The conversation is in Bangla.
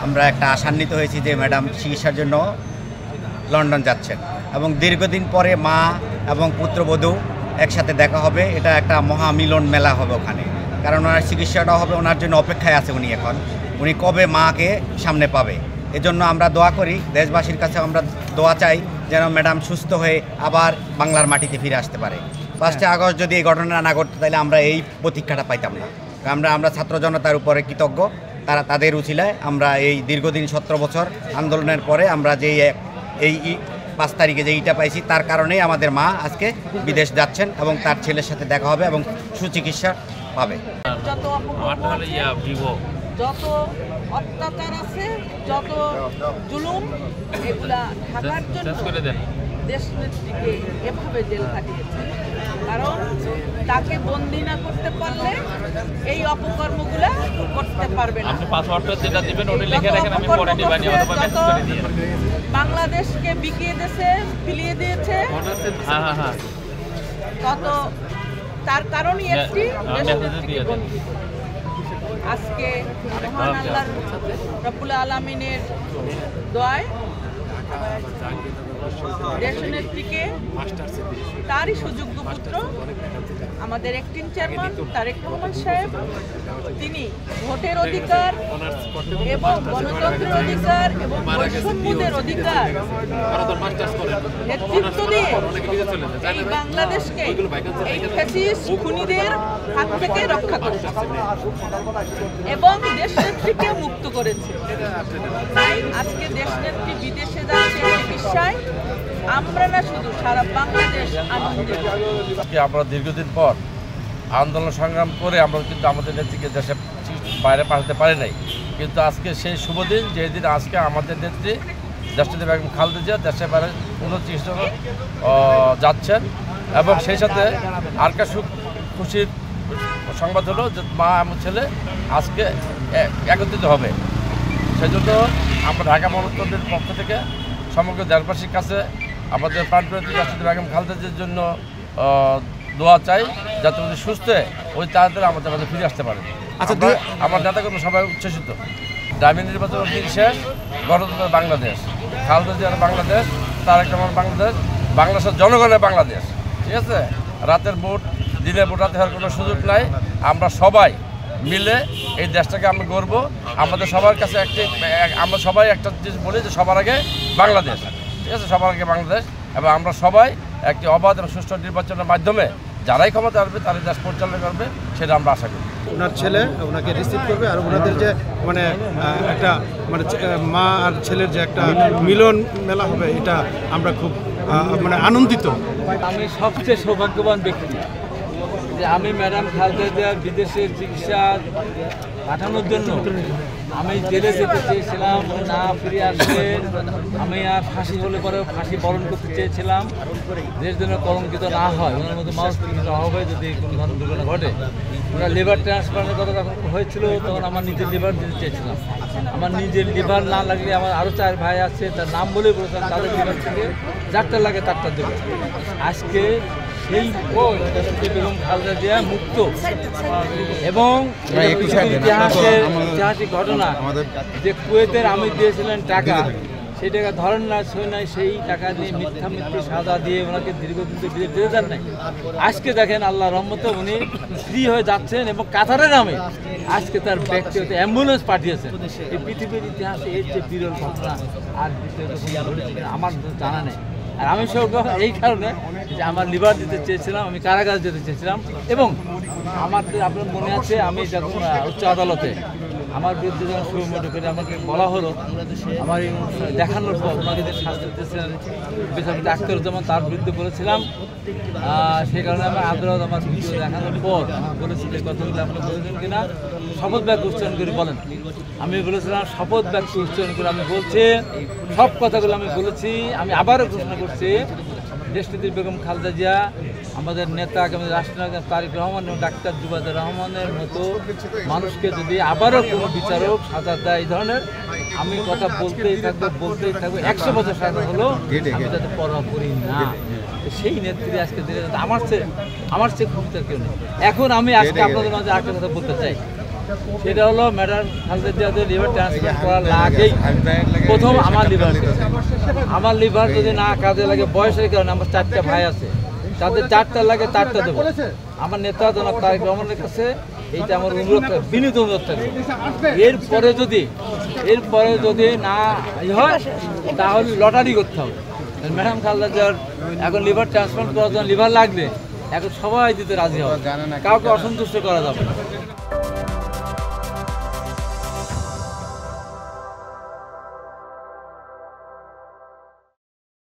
আমরা একটা আশান্বিত হয়েছি যে ম্যাডাম চিকিৎসার জন্য লন্ডন যাচ্ছেন এবং দীর্ঘদিন পরে মা এবং পুত্রবধূ একসাথে দেখা হবে। এটা একটা মহামিলন মেলা হবে ওখানে, কারণ ওনার চিকিৎসাটাও হবে, ওনার জন্য অপেক্ষায় আছে উনি। এখন উনি কবে মাকে সামনে পাবে, এজন্য আমরা দোয়া করি, দেশবাসীর কাছে আমরা দোয়া চাই যেন ম্যাডাম সুস্থ হয়ে আবার বাংলার মাটিতে ফিরে আসতে পারে। 5 আগস্ট যদি এই ঘটনা না ঘটতো তাহলে আমরা এই প্রতীক্ষাটা পাইতাম না। আমরা ছাত্র জনতার উপরে কৃতজ্ঞ, তাদের উছিলায় আমরা এই দীর্ঘদিন 17 বছর আন্দোলনের পরে আমরা যে এই 5 তারিখে যে ইটা পাইছি, তার কারণেই আমাদের মা আজকে বিদেশ যাচ্ছেন এবং তার ছেলের সাথে দেখা হবে এবং সুচিকিৎসা পাবে। যত অত্যাচার আছে, যত জুলুম, এগুলা ঢাকার জন্য দেশনেত্রীকে এভাবে জেল খাটিয়েছে। কারণ তাকে বন্দি না করতে পারলে এই অপকর্মগুলা করতে পারবে না। বাংলাদেশকে বিকিয়ে দিয়েছে, ফিলিয়ে দিয়েছে, তত তার কারণই একটি আজকে মহান আল্লাহ রব্বুল আলামিনের দোয়ায় দেশনেত্রীকে তারই সুযোগ্য পুত্র আমাদের অ্যাক্টিং চেয়ারম্যান তারেক রহমান সাহেব, তিনি ভোটের অধিকার এবং গণতন্ত্রের অধিকার এবং বৈষম্যদের অধিকার নেতৃত্ব দিয়ে এই বাংলাদেশকে এই ফ্যাসিস্ট খুনিদের হাত থেকে রক্ষা করেছে এবং দেশনেত্রীকে মুক্ত করেছে। তাই আজকে দেশনেত্রী বিদেশে যাচ্ছে চিকিৎসায়, আমরা না শুধু সারা বাংলাদেশ আনন্দিত। আমরা দীর্ঘদিন পর আন্দোলন সংগ্রাম করে আমরা কিন্তু আমাদের নেত্রীকে দেশের বাইরে পাঠাতে পারি নাই, কিন্তু আজকে সেই শুভ দিন, যেদিন আজকে আমাদের নেত্রী দেশনেত্রী বেগম খালেদা জিয়া দেশের বাইরে উন্নত চিকিৎসা যাচ্ছেন। এবং সেই সাথে আরেকটা খুশির সংবাদ হলো যে মা এবং ছেলে আজকে একত্রিত হবে। সেই জন্য আমরা ঢাকা মহানগরের পক্ষ থেকে সমগ্র দেশবাসীর কাছে আমাদের প্রাণপ্রিয় দেশনেত্রী বেগম খালেদা জিয়ার জন্য দোয়া চাই, যাতে উনি সুস্থ ওই তাড়াতাড়ি আমাদের মাঝে ফিরে আসতে পারে। আচ্ছা, আমার নেতাকর্মী সবাই উচ্ছ্বসিত। দামি নির্বাচন দিন শেষ, গণতন্ত্র বাংলাদেশ, খালেদা জিয়ার বাংলাদেশ, তারেক রহমান বাংলাদেশ, বাংলাদেশের জনগণের বাংলাদেশ। ঠিক আছে, রাতের ভোট দিনে ভোট রাতে হওয়ার কোনো সুযোগ নাই। আমরা সবাই মিলে এই দেশটাকে আমরা গড়ব। আমাদের সবার কাছে আমরা সবাই একটা জিনিস বলি যে সবার আগে বাংলাদেশ। ঠিক আছে, সবার আগে বাংলাদেশ, এবং আমরা সবাই একটি অবাধ এবং সুষ্ঠু নির্বাচনের মাধ্যমে যারাই ক্ষমতা আসবে তারাই দেশ পরিচালনা করবে, সেটা আমরা আশা করি। ওনার ছেলে ওনাকে রিসিভ করবে, আর ওনাদের যে একটা মা আর ছেলের যে একটা মিলন মেলা হবে, এটা আমরা খুব আনন্দিত। আমি সবচেয়ে সৌভাগ্যবান ব্যক্তি যে আমি ম্যাডাম খালেদা জিয়ার বিদেশে চিকিৎসা পাঠানোর জন্য আমি জেলে যেতে চেয়েছিলাম, না ফিরে আসলেন। আমি আর ফাঁসি হলে পরেও ফাঁসি বরণ করতে চেয়েছিলাম, দেশ যেন কলঙ্কিত না হয়, ওনার মধ্যে মানুষ হবে যদি কোনো ধরনের দুর্ঘটনা ঘটে। ওনার লিভার ট্রান্সপ্লান্টের কথা যখন হয়েছিল তখন আমার নিজের লিভার দিতে চেয়েছিলাম। আমার নিজের লিভার না লাগলে আমার আরও 4 ভাই আছে, তার নাম বলে বলেছিলাম তাদের লিভার থেকে যারটা লাগে তারটা দেবে। আজকে সেই বেগম খালেদা জিয়া মুক্ত এবং ঐতিহাসিক ঘটনা যে কুয়েতের আমির দিয়েছিলেন টাকা, সেই টাকা ধরেন না সই নাই, সেই টাকা দিয়ে মিথ্যা সাজা দিয়ে ওনাকে দীর্ঘদিন বিদেশ দিতে দেন নাই। আজকে দেখেন আল্লাহ রহমতে উনি ফ্রি হয়ে যাচ্ছেন এবং কাতারের নামে আজকে তার ব্যক্তিগত অ্যাম্বুলেন্স পাঠিয়েছেন। এই পৃথিবীর ইতিহাসে এর যে বিরল ঘটনা আর আমার জানা নেই। আর আমি সৌভাগ্য এই কারণে যে আমার লিভার দিতে চেয়েছিলাম, আমি কারাগার যেতে চেয়েছিলাম, এবং আমার আপনার মনে আছে আমি যখন উচ্চ আদালতে আমার বিরুদ্ধে যখন সুমোটো করে আমাকে বলা হলো, আমার এই দেখানোর পর ওনাকে যে শাস্তি দিয়েছিলেন বিচারপতি আখতারুজ্জামান, তার বিরুদ্ধে বলেছিলাম। সেই কারণে আমার আদালত আমার ভিডিও দেখানোর পর বলেছি যে কথাগুলো আপনি বলেছেন কিনা শপথ বাক্য উচ্চারণ করে বলেন। আমি বলেছিলাম শপথ বাক্য উচ্চারণ করে আমি বলছি, সব কথাগুলো আমি বলেছি। আমি আবারও ঘোষণা করছি, দেশনেত্রী বেগম খালেদা জিয়া আমাদের নেতা আমাদের রাষ্ট্রনায়ক তারেক রহমান এবং ডাক্তার জুবাইর রহমানের মতো মানুষকে যদি আবারও কোনো বিচারক সাজা দেয় এই ধরনের, আমি কথা বলতেই থাকবো 100 বছর সাজা হলো, আমি যাতে পরোয়া করি না। সেই নেত্রী আজকে দিলে আমার চেয়ে খুশিতে কেউ নেই। এখন আমি আজকে আপনাদের মাঝে একটা কথা বলতে চাই, সেটা হলো ম্যাডাম খালেদা জিয়াদের লিভার ট্রান্সপ্লান্ট করার আগেই প্রথম আমার লিভার যদি না কাজে লাগে বয়সের কারণে আমার 4টা ভাই আছে, তাদের 4টা লাগে 4টা দেবো। আমার নেতা জনাব তারেক রহমানের কাছে এইটা আমার অনুরোধ, বিনীত অনুরোধ থাকবে। এরপরে যদি না হয় তাহলে লটারি করতে হবে। ম্যাডাম খালেদা জিয়ার এখন লিভার ট্রান্সপ্লান্ট করার জন্য লিভার লাগবে, এখন সবাই দিতে রাজি হবে, কাউকে অসন্তুষ্ট করা যাবে না।